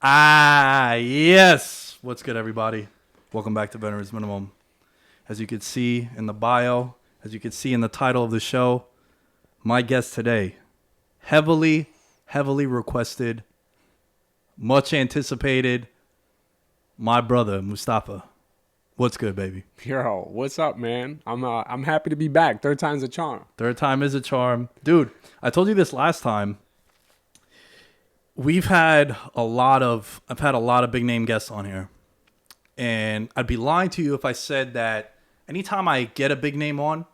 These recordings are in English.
Yes. What's good, everybody? Welcome back to Veterans Minimum. As you can see in the bio, as you can see in the title of the show, my guest today, heavily requested, much anticipated, my brother, Mostafa. What's good, baby? Yo, what's up, man? I'm happy to be back. Third time's a charm. Third time is a charm. Dude, I told you this last time. I've had a lot of big name guests on here. And I'd be lying to you if I said that anytime I get a big name on,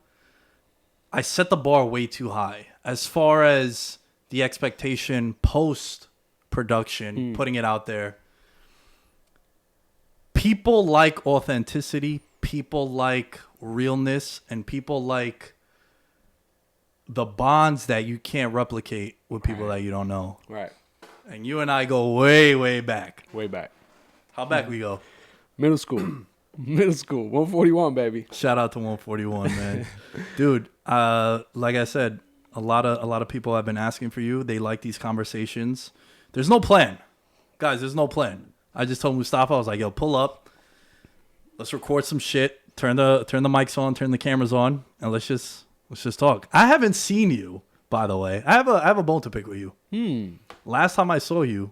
I set the bar way too high as far as the expectation post production, putting it out there. People like authenticity, people like realness, and people like the bonds that you can't replicate with people that you don't know. Right. And you and I go way back. Way back. How back we go? Middle school. Middle school. 141, baby. Shout out to 141, man. Dude, like I said, a lot of people have been asking for you. They like these conversations. There's no plan. Guys, there's no plan. I just told Mostafa, I was like, yo, pull up. Let's record some shit. Turn the mics on, turn the cameras on, and let's just talk. I haven't seen you, by the way. I have a bone to pick with you. Last time I saw you,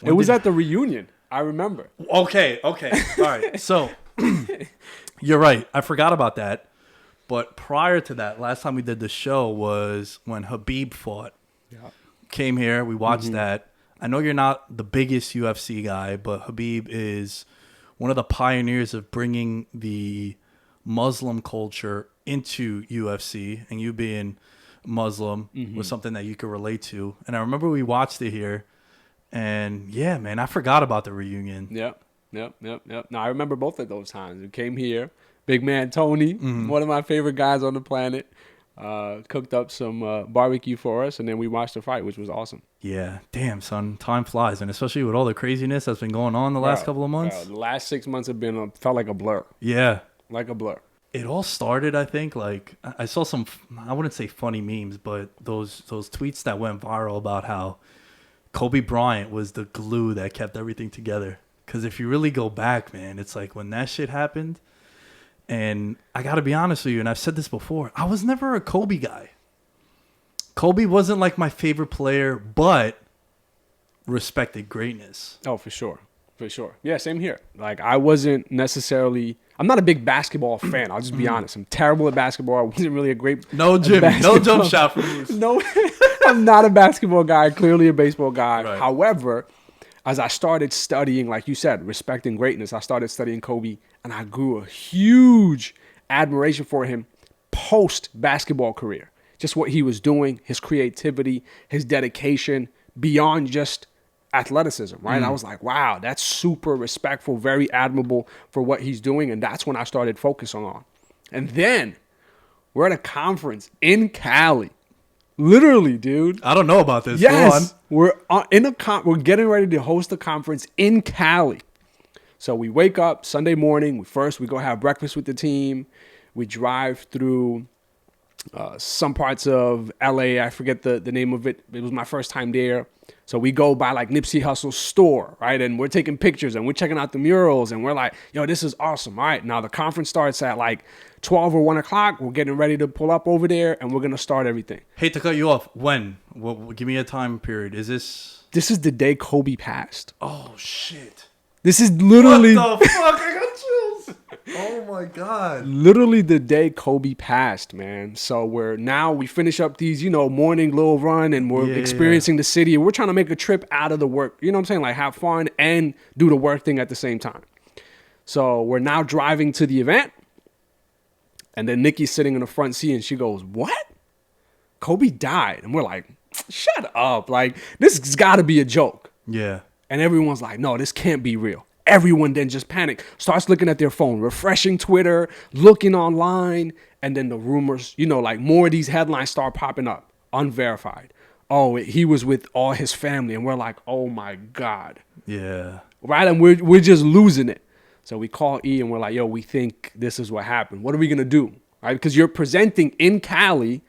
it was at the reunion. I remember. Okay. All right. So you're right. I forgot about that. But prior to that, last time we did the show was when Habib fought. Yeah. Came here. We watched that. I know you're not the biggest UFC guy, but Habib is one of the pioneers of bringing the Muslim culture into UFC. And you being Muslim was something that you could relate to. And I remember we watched it here. And yeah, man, I forgot about the reunion. Yep. No, I remember both of those times. We came here. Big man Tony, one of my favorite guys on the planet, cooked up some barbecue for us, and then we watched the fight, which was awesome. Yeah, damn, son, time flies, and especially with all the craziness that's been going on the last couple of months. The last 6 months have been felt like a blur. Yeah, like a blur. It all started, I think, like I saw some, I wouldn't say funny memes, but those tweets that went viral about how Kobe Bryant was the glue that kept everything together. Because if you really go back, man, it's like when that shit happened. And I got to be honest with you, and I've said this before, I was never a Kobe guy. Kobe wasn't like my favorite player, but respected greatness. Oh, for sure. Yeah, same here. Like, I wasn't necessarily... I'm not a big basketball fan. I'll just be honest. I'm terrible at basketball. I wasn't really a great... No jump shot for me. No, I'm not a basketball guy. Clearly a baseball guy. Right. However, as I started studying, like you said, respecting greatness, I started studying Kobe, and I grew a huge admiration for him post-basketball career. Just what he was doing, his creativity, his dedication, beyond just athleticism, right? I was like, wow, that's super respectful, very admirable for what he's doing, and that's when I started focusing on. And then we're at a conference in Cali. Literally, dude. I don't know about this. Yes, we're we're getting ready to host a conference in Cali. So we wake up Sunday morning. We go have breakfast with the team. We drive through some parts of LA. I forget the name of it. It was my first time there. So we go by like Nipsey Hussle's store, right? And we're taking pictures and we're checking out the murals and we're like, yo, this is awesome. All right, now the conference starts at like 12 or 1 o'clock. We're getting ready to pull up over there and we're going to start everything. Hate to cut you off. When? Well, give me a time period. Is this... This is the day Kobe passed. Oh, shit. This is literally... What the fuck? I got chills. Oh, my God. Literally the day Kobe passed, man. So we finish up these, morning little run and we're experiencing the city. And we're trying to make a trip out of the work. You know what I'm saying? Like have fun and do the work thing at the same time. So we're now driving to the event. And then Nikki's sitting in the front seat and she goes, what? Kobe died. And we're like, shut up. Like, this has got to be a joke. Yeah. And everyone's like, no, this can't be real. Everyone then just panic, starts looking at their phone, refreshing Twitter, looking online. And then the rumors, like more of these headlines start popping up, unverified. Oh, he was with all his family. And we're like, oh, my God. Yeah. Right. And we're just losing it. So we call E and we're like, yo, we think this is what happened. What are we going to do? Right? Because you're presenting in Cali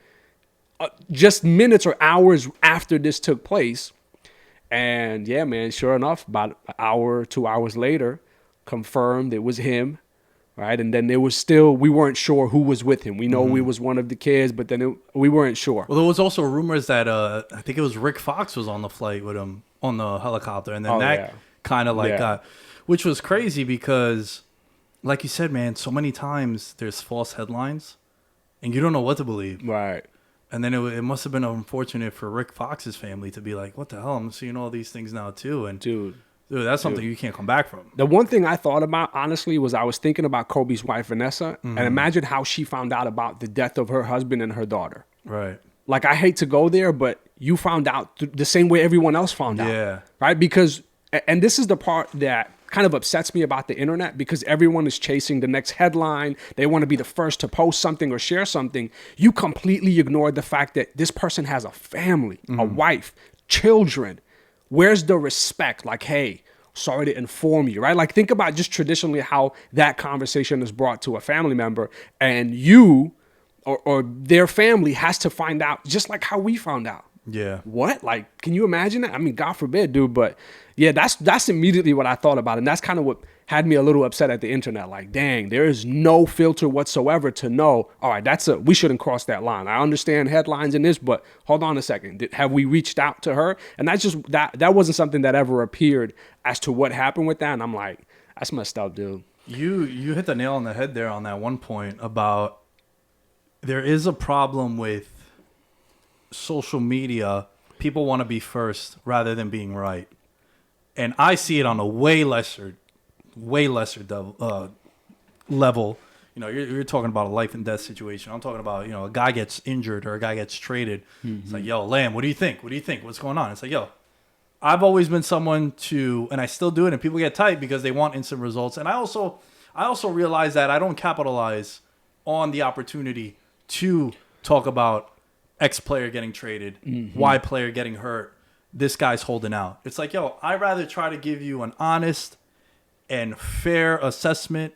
just minutes or hours after this took place. And yeah, man, sure enough, about an hour, 2 hours later, confirmed it was him, right? And then there was still, we weren't sure who was with him. We know we was one of the kids, but then we weren't sure. Well, there was also rumors that I think it was Rick Fox was on the flight with him on the helicopter, and then Oh, that yeah. kind of like Yeah. got, which was crazy because, like you said, man, so many times there's false headlines, and you don't know what to believe. Right. And then it must have been unfortunate for Rick Fox's family to be like, what the hell? I'm seeing all these things now too, and Dude. that's something you can't come back from. The one thing I thought about, honestly, was I was thinking about Kobe's wife, Vanessa, and imagine how she found out about the death of her husband and her daughter. Right. Like, I hate to go there, but you found out the same way everyone else found out. Yeah. Right? Because, and this is the part that kind of upsets me about the internet, because everyone is chasing the next headline. They want to be the first to post something or share something. You completely ignored the fact that this person has a family, a wife, children. Where's the respect? Like, hey, sorry to inform you, right? Like, think about just traditionally how that conversation is brought to a family member, and you or their family has to find out just like how we found out. Yeah. What? Like, can you imagine that? I mean, God forbid, dude. But yeah, that's immediately what I thought about. And that's kind of what had me a little upset at the internet. Like, dang, there is no filter whatsoever to know, all right, we shouldn't cross that line. I understand headlines and this, but hold on a second. Have we reached out to her? And that's just, that wasn't something that ever appeared as to what happened with that. And I'm like, that's messed up, dude. You hit the nail on the head there on that one point about there is a problem with social media. People want to be first rather than being right. And I see it on a way lesser level. You know, you're talking about a life and death situation. I'm talking about, you know, a guy gets injured or a guy gets traded. It's like, yo, Lamb, what do you think? What do you think? What's going on? It's like, yo, I've always been someone to, and I still do it, and people get tight because they want instant results. And I also realize that I don't capitalize on the opportunity to talk about X player getting traded, Y player getting hurt, this guy's holding out. It's like, yo, I'd rather try to give you an honest and fair assessment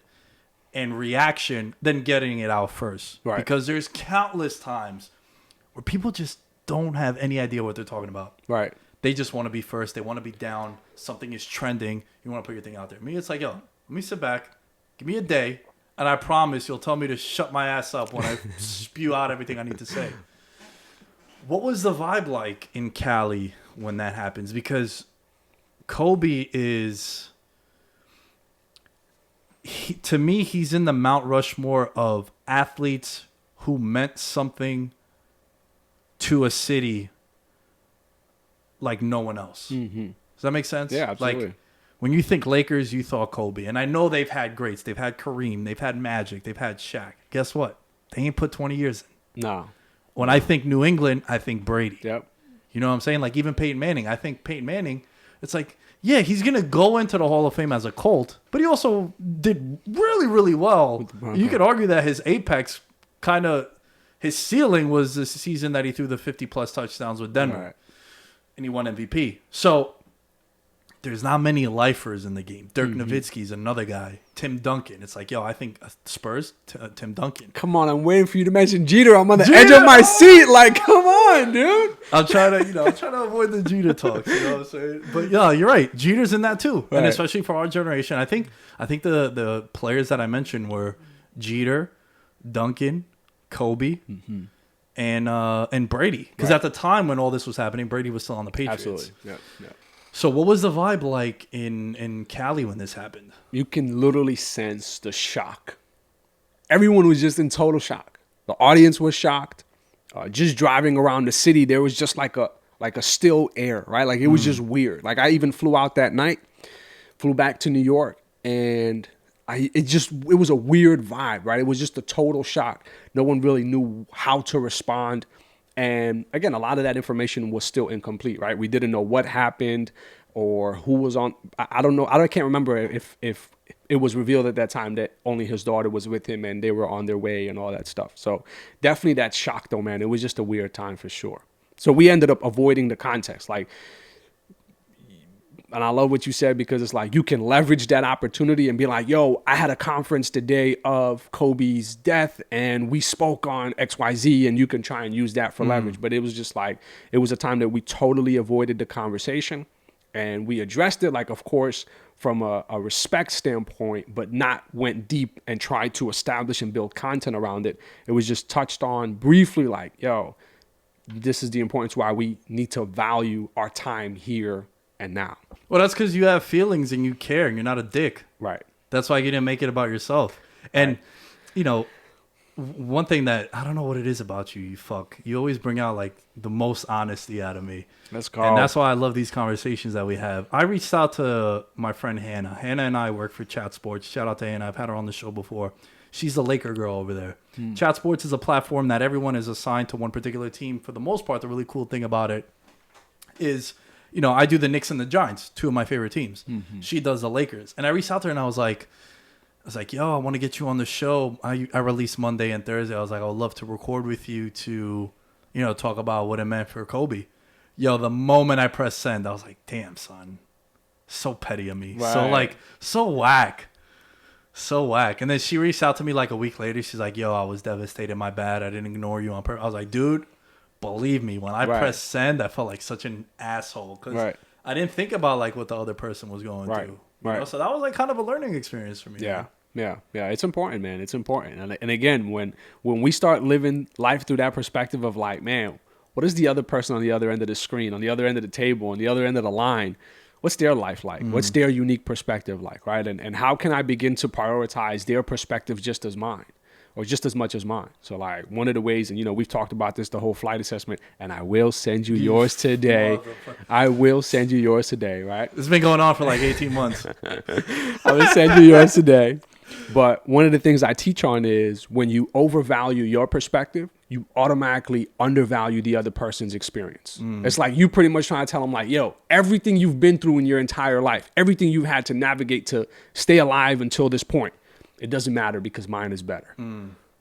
and reaction than getting it out first. Right. Because there's countless times where people just don't have any idea what they're talking about. Right. They just want to be first. They want to be down. Something is trending. You want to put your thing out there. Me, it's like, yo, let me sit back. Give me a day. And I promise you'll tell me to shut my ass up when I spew out everything I need to say. What was the vibe like in Cali when that happens? Because Kobe is, to me, he's in the Mount Rushmore of athletes who meant something to a city like no one else. Does that make sense? Yeah, absolutely. Like, when you think Lakers, you thought Kobe. And I know they've had greats. They've had Kareem. They've had Magic. They've had Shaq. Guess what? They ain't put 20 years in. No. When I think New England, I think Brady. Yep. You know what I'm saying? Like, even Peyton Manning. I think Peyton Manning, it's like, yeah, he's going to go into the Hall of Fame as a Colt, but he also did really, really well. You could argue that his apex his ceiling was the season that he threw the 50-plus touchdowns with Denver. Right. And he won MVP. So there's not many lifers in the game. Dirk Nowitzki's another guy. Tim Duncan. It's like, yo, I think Spurs, Tim Duncan. Come on, I'm waiting for you to mention Jeter. I'm on the edge of my seat. Like, come on, dude. I'm trying to avoid the Jeter talk. You know what I'm saying? But yeah, you're right. Jeter's in that too, Right. and especially for our generation. I think the players that I mentioned were Jeter, Duncan, Kobe, and Brady. Because Right. at the time when all this was happening, Brady was still on the Patriots. Absolutely. Yep. Yep. So what was the vibe like in Cali when this happened? You can literally sense the shock. Everyone was just in total shock. The audience was shocked. Just driving around the city, there was just like a still air, right? Like, it was just weird. Like, I even flew out that night, flew back to New York, and it was a weird vibe, right? It was just a total shock. No one really knew how to respond. And again, a lot of that information was still incomplete, right? We didn't know what happened or who was on. I don't know. I can't remember if it was revealed at that time that only his daughter was with him and they were on their way and all that stuff. So definitely that shock, though, man. It was just a weird time for sure. So we ended up avoiding the context. Like, and I love what you said, because it's like you can leverage that opportunity and be like, yo, I had a conference today of Kobe's death and we spoke on XYZ, and you can try and use that for leverage. But it was just like, it was a time that we totally avoided the conversation. And we addressed it, like, of course, from a respect standpoint, but not went deep and tried to establish and build content around it. It was just touched on briefly, like, yo, this is the importance why we need to value our time here and now. Well, that's because you have feelings and you care and you're not a dick. Right. That's why you didn't make it about yourself. And, you know, one thing that I don't know what it is about you, you fuck. You always bring out like the most honesty out of me. Let's go. And that's why I love these conversations that we have. I reached out to my friend Hannah. Hannah and I work for Chat Sports. Shout out to Hannah. I've had her on the show before. She's a Laker girl over there. Chat Sports is a platform that everyone is assigned to one particular team. For the most part, the really cool thing about it is, you know, I do the Knicks and the Giants, two of my favorite teams. She does the Lakers. And I reached out to her and I was like, yo, I want to get you on the show. I release Monday and Thursday. I was like, I would love to record with you to, you know, talk about what it meant for Kobe. Yo, the moment I pressed send, I was like, damn, son. So petty of me. Right. So, like, so whack. So whack. And then she reached out to me like a week later. She's like, yo, I was devastated. My bad. I didn't ignore you on purpose. I was like, dude, believe me. When I pressed send, I felt like such an asshole. Because I didn't think about, like, what the other person was going through. You know? So that was, like, kind of a learning experience for me. Yeah. Man. Yeah. It's important, man. It's important. And again, when we start living life through that perspective of like, man, what is the other person on the other end of the screen, on the other end of the table, on the other end of the line? What's their life like? What's their unique perspective like, right? And how can I begin to prioritize their perspective just as mine or just as much as mine? So like one of the ways, and you know, we've talked about this, the whole flight assessment, and I will send you yours today. I will send you yours today, right? It's been going on for like 18 months. I will send you yours today. But one of the things I teach on is when you overvalue your perspective, you automatically undervalue the other person's experience. It's like you pretty much trying to tell them like, yo, everything you've been through in your entire life, everything you've had to navigate to stay alive until this point, it doesn't matter because mine is better.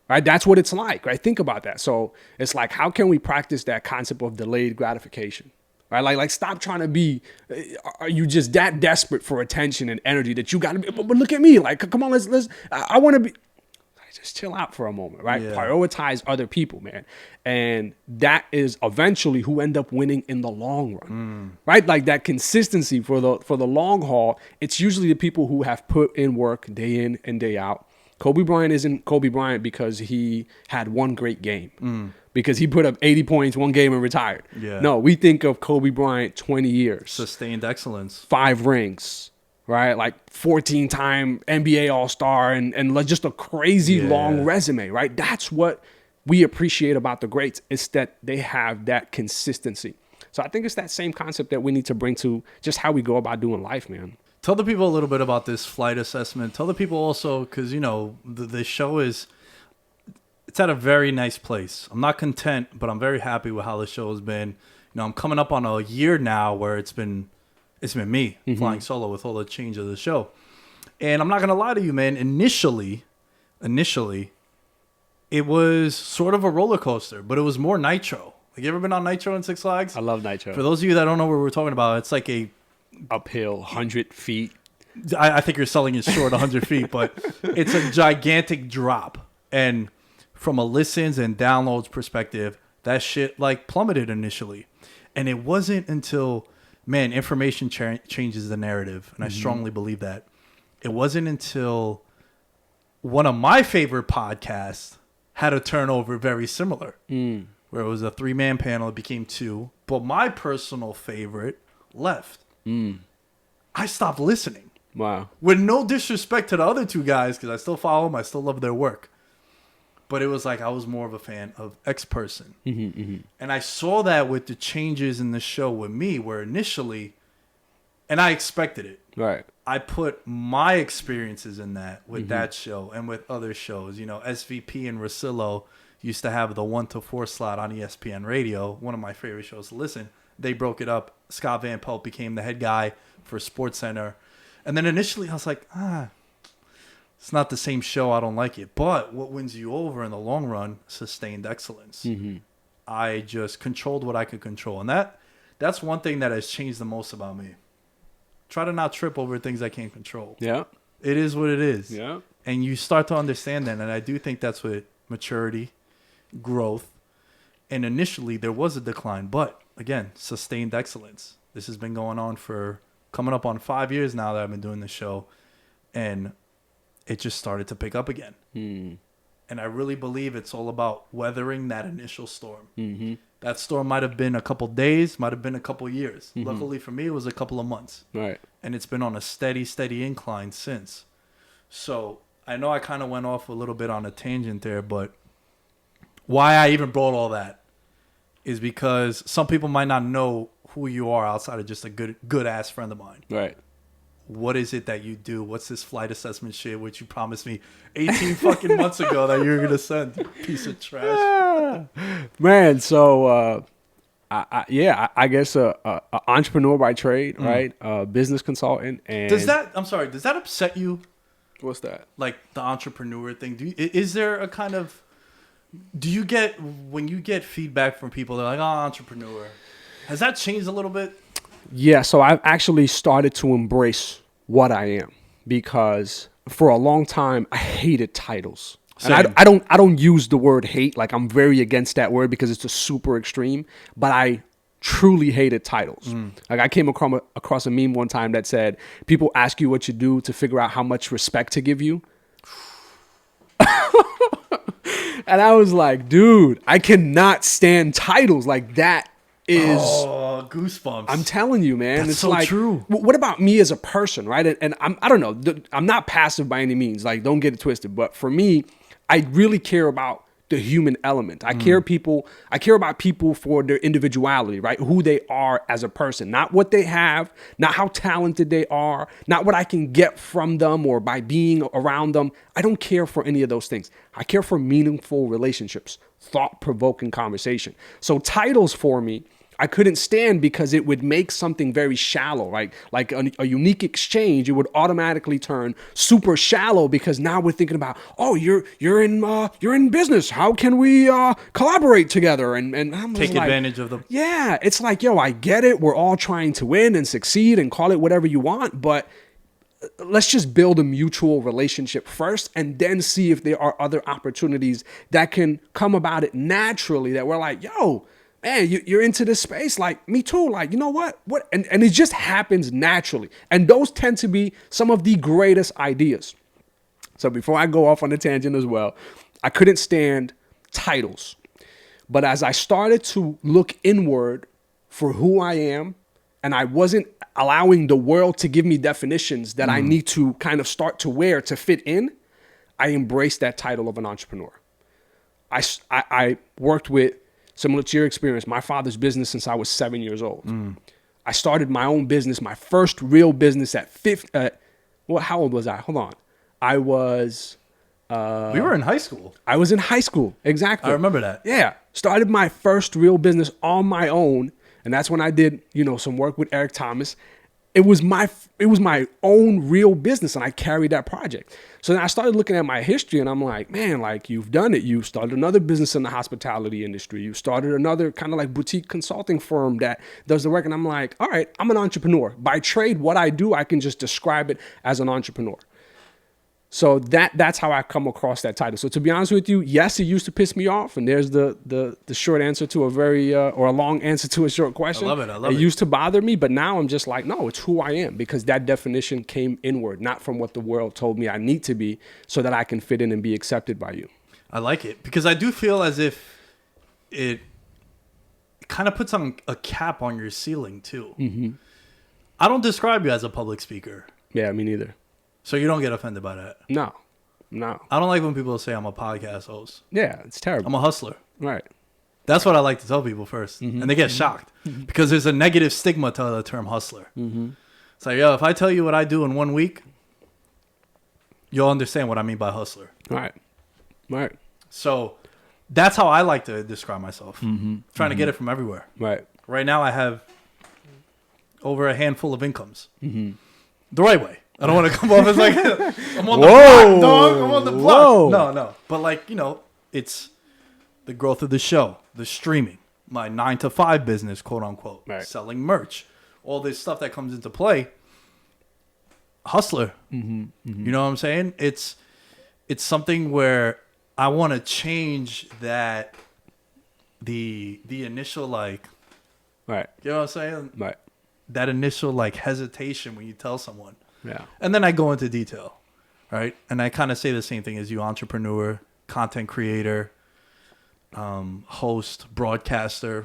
Right? That's what it's like, right? Think about that. So it's like, how can we practice that concept of delayed gratification? Right? Like stop trying to be, are you just that desperate for attention and energy that you got to be, but look at me, like, come on, I want to be, just chill out for a moment, right? Yeah. Prioritize other people, man. And that is eventually who end up winning in the long run, right? Like that consistency for the long haul, it's usually the people who have put in work day in and day out. Kobe Bryant isn't Kobe Bryant because he had one great game, because he put up 80 points one game and retired. Yeah. No, we think of Kobe Bryant 20 years. Sustained excellence. 5 rings. Right, like 14-time NBA All-Star and just a crazy long resume, right? That's what we appreciate about the greats. It's that they have that consistency. So I think it's that same concept that we need to bring to just how we go about doing life, man. Tell the people a little bit about this flight assessment. Tell the people also, because, you know, the show it's at a very nice place. I'm not content, but I'm very happy with how the show has been. You know, I'm coming up on a year now where it's been me flying solo with all the change of the show. And I'm not going to lie to you, man. Initially, it was sort of a roller coaster, but it was more Nitro. Like, you ever been on Nitro in Six Flags? I love Nitro. For those of you that don't know what we're talking about, it's like a uphill 100 feet. I think you're selling it short 100 feet, but it's a gigantic drop. And from a listens and downloads perspective, that shit like plummeted initially. And it wasn't until... Man, information changes the narrative, and I strongly believe that. It wasn't until one of my favorite podcasts had a turnover very similar, where it was a 3-man panel, it became 2, but my personal favorite left. I stopped listening. Wow. With no disrespect to the other 2 guys, because I still follow them, I still love their work. But it was like I was more of a fan of X person. And I saw that with the changes in the show with me, where initially, and I expected it. Right. I put my experiences in that with that show and with other shows. You know, SVP and Rosillo used to have the 1 to 4 slot on ESPN Radio, one of my favorite shows to listen. They broke it up. Scott Van Pelt became the head guy for SportsCenter. And then initially I was like, it's not the same show. I don't like it. But what wins you over in the long run? Sustained excellence. I just controlled what I could control. And that's one thing that has changed the most about me. Try to not trip over things I can't control. Yeah. It is what it is. Yeah. And you start to understand that. And I do think that's what maturity, growth. And initially there was a decline. But again, sustained excellence. This has been going on for coming up on 5 years now that I've been doing this show, and it just started to pick up again. And I really believe it's all about weathering that initial storm. That storm might have been a couple days, might have been a couple years. Luckily for me, it was a couple of months. Right. And it's been on a steady incline since. So I know I kind of went off a little bit on a tangent there, but why I even brought all that is because some people might not know who you are outside of just a good ass friend of mine. Right. What is it that you do? What's this flight assessment shit which you promised me 18 fucking months ago that you were going to send? You piece of trash. Man, so I guess a entrepreneur by trade, right? Business consultant. And Does that upset you? What's that? Like the entrepreneur thing? Is there a kind of, do you get, when you get feedback from people, they're like, oh, entrepreneur. Has that changed a little bit? Yeah, so I've actually started to embrace what I am, because for a long time I hated titles. Same. And I don't use the word hate, like I'm very against that word because it's a super extreme, but I truly hated titles. Like I came across a meme one time that said, people ask you what you do to figure out how much respect to give you. And I was like, dude, I cannot stand titles. Like that is goosebumps. I'm telling you, man. That's it's so like, true. What about me as a person, right? And I don't know. I'm not passive by any means. Like, don't get it twisted. But for me, I really care about the human element. I care about people for their individuality, right? Who they are as a person, not what they have, not how talented they are, not what I can get from them or by being around them. I don't care for any of those things. I care for meaningful relationships, thought-provoking conversation. So titles for me, I couldn't stand because it would make something very shallow, right? Like a unique exchange, it would automatically turn super shallow because now we're thinking about, oh, you're in business. How can we collaborate together? And I'm Take advantage of them. Yeah, it's like, yo, I get it. We're all trying to win and succeed and call it whatever you want, but let's just build a mutual relationship first and then see if there are other opportunities that can come about it naturally that we're like, yo, man, you're into this space. Like, me too. Like, you know what? And it just happens naturally. And those tend to be some of the greatest ideas. So before I go off on a tangent as well, I couldn't stand titles. But as I started to look inward for who I am, and I wasn't allowing the world to give me definitions that I need to kind of start to wear to fit in, I embraced that title of an entrepreneur. I worked with, similar to your experience, my father's business since I was 7 years old. I started my own business, my first real business at how old was I? Hold on. I was... we were in high school. I was in high school, exactly. I remember that. Yeah. Started my first real business on my own, and that's when I did, some work with Eric Thomas. It was my own real business, and I carried that project. So then I started looking at my history, and I'm like, man, like, you've done it. You started another business in the hospitality industry. You started another kind of like boutique consulting firm that does the work. And I'm like, all right, I'm an entrepreneur. By trade, what I do, I can just describe it as an entrepreneur. So that's how I come across that title. So to be honest with you, yes, it used to piss me off. And there's the short answer to a very, or a long answer to a short question. I love it. It used to bother me, but now I'm just like, no, it's who I am, because that definition came inward, not from what the world told me I need to be so that I can fit in and be accepted by you. I like it because I do feel as if it kind of puts on a cap on your ceiling too. Mm-hmm. I don't describe you as a public speaker. Yeah, me neither. So you don't get offended by that? No. I don't like when people say I'm a podcast host. Yeah, it's terrible. I'm a hustler. Right. That's what I like to tell people first. Mm-hmm. And they get shocked because there's a negative stigma to the term hustler. Mm-hmm. It's like, yo, if I tell you what I do in 1 week, you'll understand what I mean by hustler. Right. So that's how I like to describe myself. Trying to get it from everywhere. Right now I have over a handful of incomes. The right way. I don't want to come off as like, I'm on the block, dog. I'm on the block. No. But like, it's the growth of the show, the streaming, my 9 to 5 business, quote unquote, selling merch, all this stuff that comes into play. Hustler. You know what I'm saying? It's something where I want to change that, the initial like, right. You know what I'm saying? Right. that initial like hesitation when you tell someone. Yeah. And then I go into detail, right? And I kind of say the same thing as you: entrepreneur, content creator, host, broadcaster,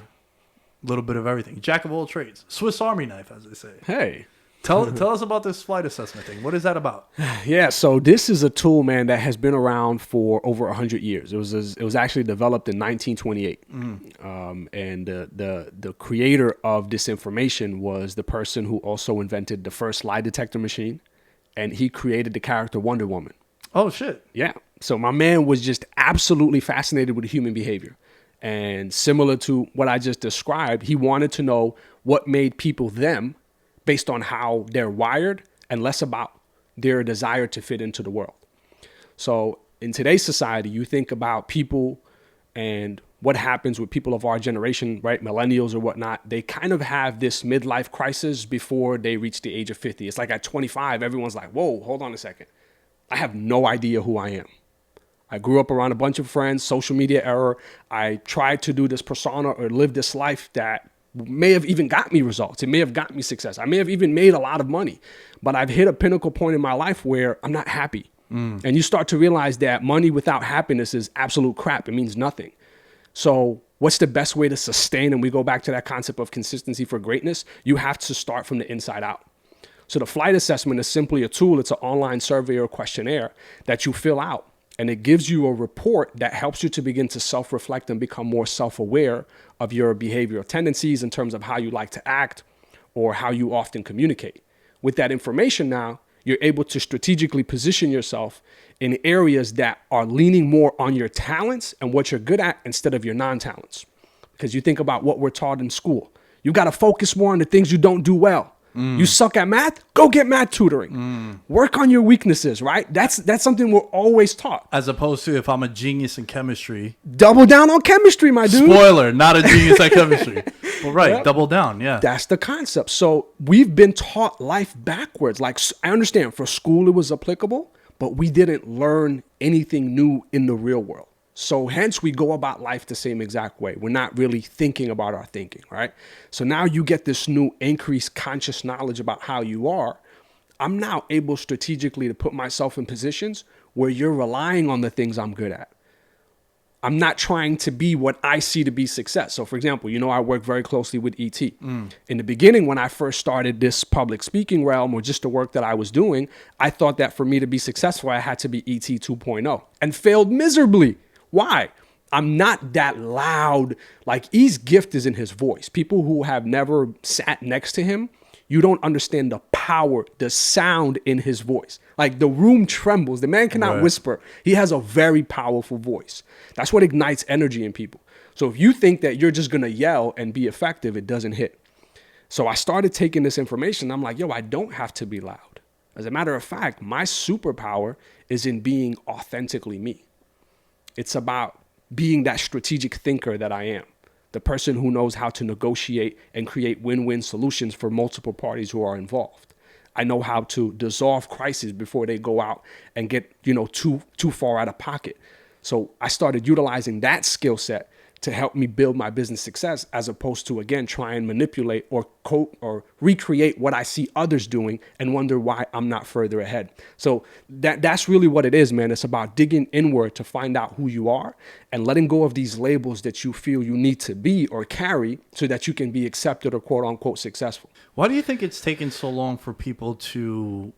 a little bit of everything. Jack of all trades. Swiss Army knife, as they say. Hey. Tell us about this flight assessment thing. What is that about? Yeah, so this is a tool, man, that has been around for over 100 years. It was actually developed in 1928, and the creator of this information was the person who also invented the first lie detector machine, and he created the character Wonder Woman. Oh shit! Yeah, so my man was just absolutely fascinated with human behavior, and similar to what I just described, he wanted to know what made people them, based on how they're wired, and less about their desire to fit into the world. So in today's society, you think about people and what happens with people of our generation, right? Millennials or whatnot, they kind of have this midlife crisis before they reach the age of 50. It's like at 25, everyone's like, whoa, hold on a second. I have no idea who I am. I grew up around a bunch of friends, social media era. I tried to do this persona or live this life that may have even got me results. It may have got me success. I may have even made a lot of money, but I've hit a pinnacle point in my life where I'm not happy. And you start to realize that money without happiness is absolute crap. It means nothing. So what's the best way to sustain? And we go back to that concept of consistency for greatness. You have to start from the inside out. So the flight assessment is simply a tool. It's an online survey or questionnaire that you fill out. And it gives you a report that helps you to begin to self-reflect and become more self-aware of your behavioral tendencies in terms of how you like to act or how you often communicate. With that information now, you're able to strategically position yourself in areas that are leaning more on your talents and what you're good at instead of your non-talents. Because you think about what we're taught in school. You got to focus more on the things you don't do well. You suck at math? Go get math tutoring. Work on your weaknesses, right? That's something we're always taught. As opposed to if I'm a genius in chemistry. Double down on chemistry, my dude. Spoiler, not a genius at chemistry. Well, right, yep. Double down, yeah. That's the concept. So we've been taught life backwards. Like, I understand for school it was applicable, but we didn't learn anything new in the real world. So hence we go about life the same exact way. We're not really thinking about our thinking, right? So now you get this new increased conscious knowledge about how you are. I'm now able strategically to put myself in positions where you're relying on the things I'm good at. I'm not trying to be what I see to be success. So for example, I work very closely with ET. In the beginning, when I first started this public speaking realm or just the work that I was doing, I thought that for me to be successful, I had to be ET 2.0 and failed miserably. Why? I'm not that loud. Like, E's gift is in his voice. People who have never sat next to him, you don't understand the power, the sound in his voice. Like, the room trembles. The man cannot whisper. He has a very powerful voice. That's what ignites energy in people. So if you think that you're just going to yell and be effective, it doesn't hit. So I started taking this information. I'm like, I don't have to be loud. As a matter of fact, my superpower is in being authentically me. It's about being that strategic thinker that I am, the person who knows how to negotiate and create win-win solutions for multiple parties who are involved. I know how to dissolve crises before they go out and get, too far out of pocket. So I started utilizing that skill set to help me build my business success, as opposed to, again, try and manipulate or recreate what I see others doing and wonder why I'm not further ahead. So that's really what it is, man. It's about digging inward to find out who you are and letting go of these labels that you feel you need to be or carry so that you can be accepted or quote unquote successful. Why do you think it's taken so long for people to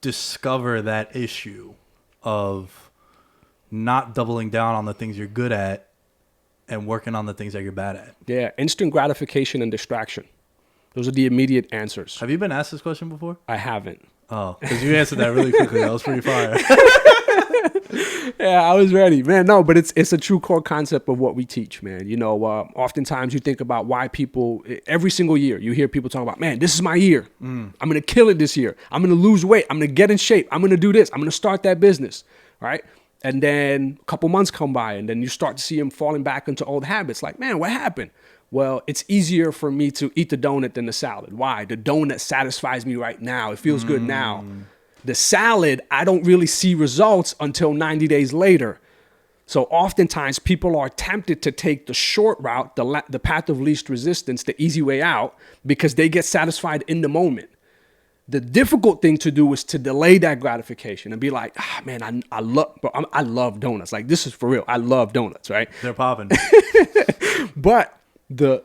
discover that issue of not doubling down on the things you're good at and working on the things that you're bad at? Yeah, instant gratification and distraction. Those are the immediate answers. Have you been asked this question before? I haven't. Oh, because you answered that really quickly. That was pretty fire. Yeah, I was ready, man. No, but it's a true core concept of what we teach, man. Oftentimes you think about why people, every single year, you hear people talk about, man, this is my year. I'm going to kill it this year. I'm going to lose weight. I'm going to get in shape. I'm going to do this. I'm going to start that business, right? And then a couple months come by and then you start to see him falling back into old habits. Like, man, what happened? Well, it's easier for me to eat the donut than the salad. Why? The donut satisfies me right now. It feels good now. The salad, I don't really see results until 90 days later. So oftentimes people are tempted to take the short route, the path of least resistance, the easy way out, because they get satisfied in the moment. The difficult thing to do is to delay that gratification and be like, man, I love donuts. Like, this is for real. I love donuts, right? They're popping. But the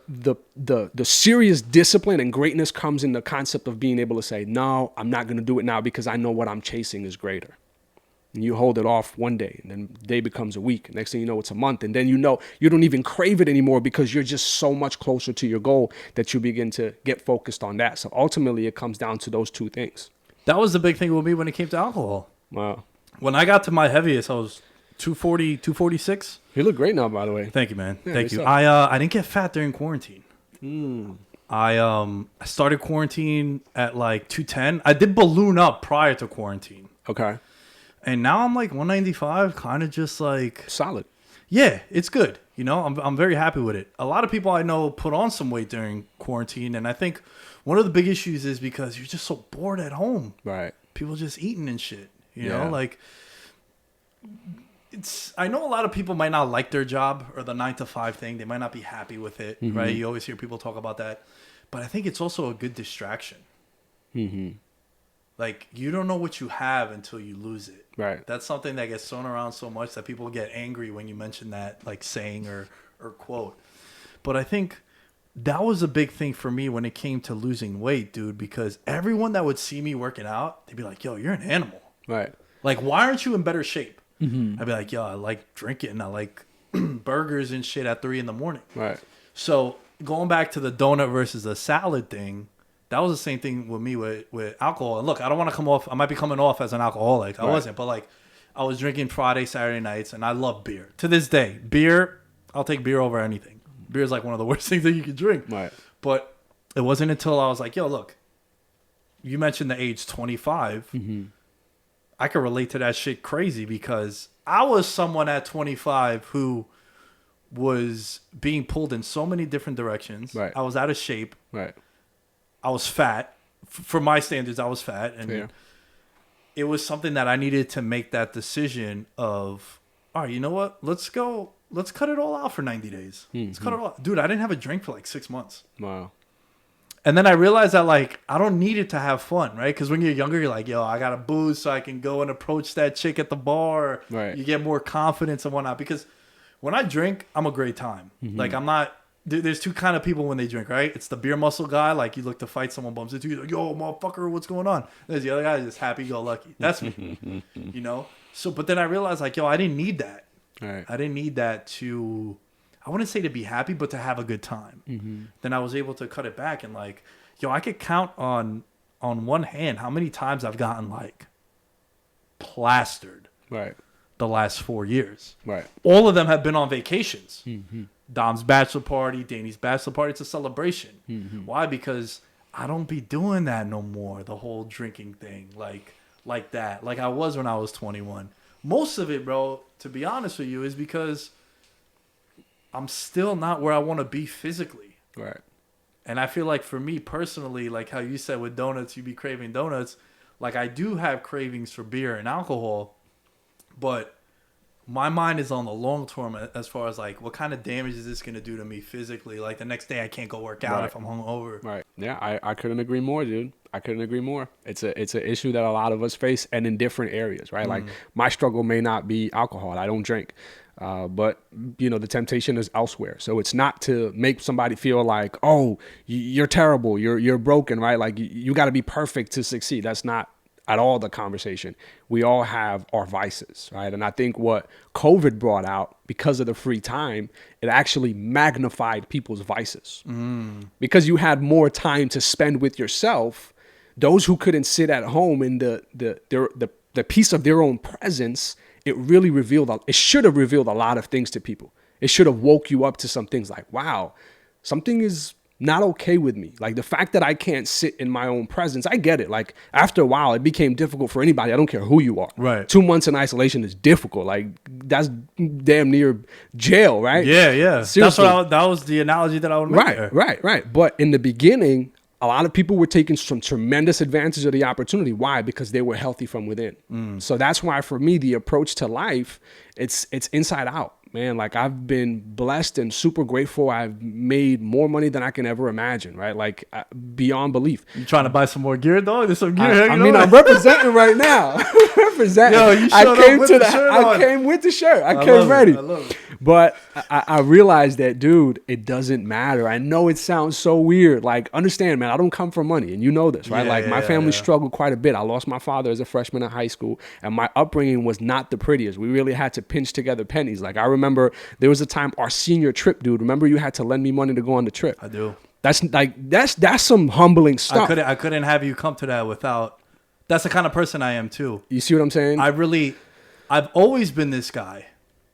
serious discipline and greatness comes in the concept of being able to say, no, I'm not going to do it now because I know what I'm chasing is greater. And you hold it off one day, and then the day becomes a week. Next thing you know, it's a month. And then you know you don't even crave it anymore because you're just so much closer to your goal that you begin to get focused on that. So ultimately, it comes down to those two things. That was the big thing with me when it came to alcohol. Wow. When I got to my heaviest, I was 240, 246. You look great now, by the way. Thank you, man. Yeah, Thank you. up? I didn't get fat during quarantine. I started quarantine at like 210. I did balloon up prior to quarantine. Okay. And now I'm like 195, kind of just like... Solid. Yeah, it's good. You know, I'm very happy with it. A lot of people I know put on some weight during quarantine, and I think one of the big issues is because you're just so bored at home. Right. People just eating and shit. You know, like... I know a lot of people might not like their job or the 9-to-5 thing. They might not be happy with it, right? You always hear people talk about that. But I think it's also a good distraction. Like, you don't know what you have until you lose it. Right. That's something that gets thrown around so much that people get angry when you mention that, like, saying or quote. But I think that was a big thing for me when it came to losing weight, dude, because everyone that would see me working out, they'd be like, yo, you're an animal. Right. Like, why aren't you in better shape? I'd be like, yo, I like drinking. I like burgers and shit at 3 a.m. Right. So going back to the donut versus the salad thing, that was the same thing with me with alcohol. And look, I don't want to come off. I might be coming off as an alcoholic. I wasn't, but like I was drinking Friday, Saturday nights, and I love beer. To this day, beer, I'll take beer over anything. Beer is like one of the worst things that you can drink. Right. But it wasn't until I was like, yo, look, you mentioned the age 25. I could relate to that shit crazy because I was someone at 25 who was being pulled in so many different directions. Right. I was out of shape. Right. I was fat. For my standards, I was fat. And it was something that I needed to make that decision of, all right, you know what? Let's cut it all out for 90 days. Let's cut it all out. Dude, I didn't have a drink for like 6 months. Wow. And then I realized that, like, I don't need it to have fun, right? Because when you're younger, you're like, yo, I got to booze so I can go and approach that chick at the bar. Right. You get more confidence and whatnot. Because when I drink, I'm a great time. Like, I'm not... There's two kind of people when they drink, right? It's the beer muscle guy. Like, you look to fight, someone bumps into you. You're like, yo, motherfucker, what's going on? There's the other guy just happy-go-lucky. That's me, you know? So, but then I realized, like, yo, I didn't need that. Right. I didn't need that to... I wouldn't say to be happy, but to have a good time. Then I was able to cut it back and like, yo, I could count on one hand how many times I've gotten like plastered Right. the last 4 years. Right. All of them have been on vacations. Dom's bachelor party, Danny's bachelor party. It's a celebration. Why? Because I don't be doing that no more. The whole drinking thing, like that, like I was when I was 21. Most of it, bro, to be honest with you, is because I'm still not where I want to be physically. Right. And I feel like for me personally, like how you said with donuts, you be craving donuts. Like I do have cravings for beer and alcohol, but my mind is on the long term as far as like, what kind of damage is this going to do to me physically? Like the next day I can't go work out if I'm hungover. Right. Yeah, I couldn't agree more, dude. I couldn't agree more. It's an issue that a lot of us face and in different areas, right? Like my struggle may not be alcohol. I don't drink. But, you know, the temptation is elsewhere. So it's not to make somebody feel like, oh, you're terrible. You're broken, right? Like you got to be perfect to succeed. That's not at all the conversation. We all have our vices, right? And I think what COVID brought out, because of the free time, it actually magnified people's vices. Because you had more time to spend with yourself. Those who couldn't sit at home in the peace of their own presence, it really it should have revealed a lot of things to people. It should have woke you up to some things like, wow, something is not okay with me. Like the fact that I can't sit in my own presence, I get it. Like after a while, it became difficult for anybody. I don't care who you are. Right. 2 months in isolation is difficult. Like that's damn near jail, right? Yeah. Seriously. That was the analogy that I would make there. Right. But in the beginning, a lot of people were taking some tremendous advantage of the opportunity. Why? Because they were healthy from within. So that's why for me, the approach to life, it's inside out, man. Like I've been blessed and super grateful. I've made more money than I can ever imagine, right? Like beyond belief. You trying to buy some more gear, dog? There's some gear. I mean, I'm representing right now. Representing. Yo, you showed up with the shirt on. I came with the shirt. I came ready. I love it. But I realized that, dude, it doesn't matter. I know it sounds so weird. Like, understand, man, I don't come from money, and you know this, right? My family struggled quite a bit. I lost my father as a freshman in high school, and my upbringing was not the prettiest. We really had to pinch together pennies. Like, I remember there was a time our senior trip, dude. Remember you had to lend me money to go on the trip? I do. That's some humbling stuff. I couldn't have you come to that without. That's the kind of person I am too. You see what I'm saying? I've always been this guy.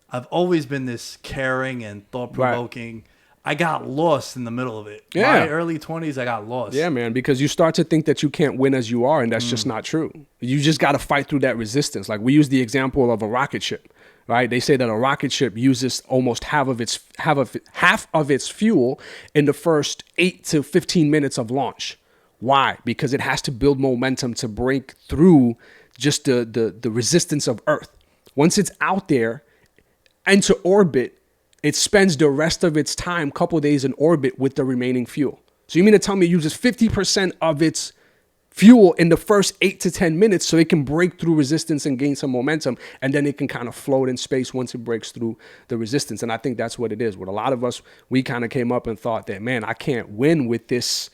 I've always been this caring and thought-provoking. Right. I got lost in the middle of it. Yeah. My early 20s, I got lost. Yeah, man, because you start to think that you can't win as you are, and that's just not true. You just got to fight through that resistance. Like we use the example of a rocket ship, right? They say that a rocket ship uses almost half of its fuel in the first 8 to 15 minutes of launch. Why? Because it has to build momentum to break through just the resistance of Earth. Once it's out there, into orbit, it spends the rest of its time, couple days in orbit with the remaining fuel. So you mean to tell me it uses 50% of its fuel in the first 8 to 10 minutes so it can break through resistance and gain some momentum, and then it can kind of float in space once it breaks through the resistance. And I think that's what it is. With a lot of us, we kind of came up and thought that, man, I can't win with this,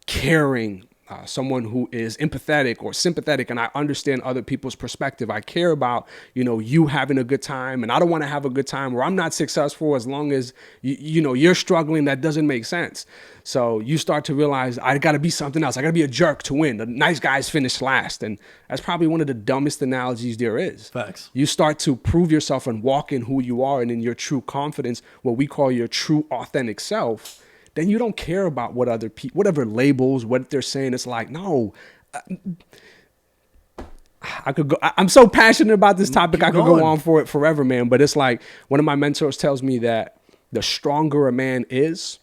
caring, someone who is empathetic or sympathetic, and I understand other people's perspective. I care about, you having a good time, and I don't want to have a good time or I'm not successful as long as, you're struggling. That doesn't make sense. So you start to realize I got to be something else. I got to be a jerk to win. The nice guys finish last. And that's probably one of the dumbest analogies there is. Facts. You start to prove yourself and walk in who you are and in your true confidence, what we call your true authentic self. Then you don't care about what other people, whatever labels, what they're saying. It's like, no, I could go. I'm so passionate about this topic. I could go on for it forever, man. But it's like one of my mentors tells me that the stronger a man is,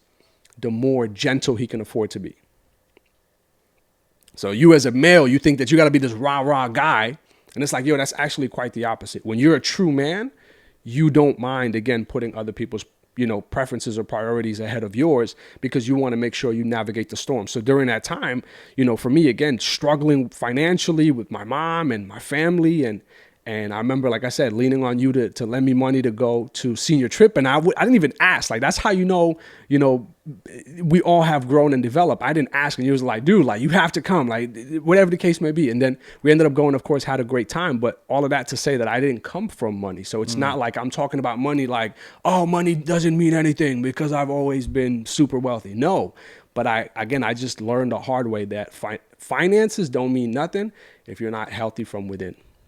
the more gentle he can afford to be. So you as a male, you think that you got to be this rah-rah guy. And it's like, that's actually quite the opposite. When you're a true man, you don't mind, again, putting other people's preferences or priorities ahead of yours because you want to make sure you navigate the storm. So during that time, for me, again, struggling financially with my mom and my family. And I remember, like I said, leaning on you to lend me money to go to senior trip. And I didn't even ask. Like, that's how we all have grown and developed. I didn't ask. And you was like, dude, like, you have to come, like, whatever the case may be. And then we ended up going, of course, had a great time. But all of that to say that I didn't come from money. So it's not like I'm talking about money like, oh, money doesn't mean anything because I've always been super wealthy. No. But I just learned the hard way that finances don't mean nothing if you're not healthy from within.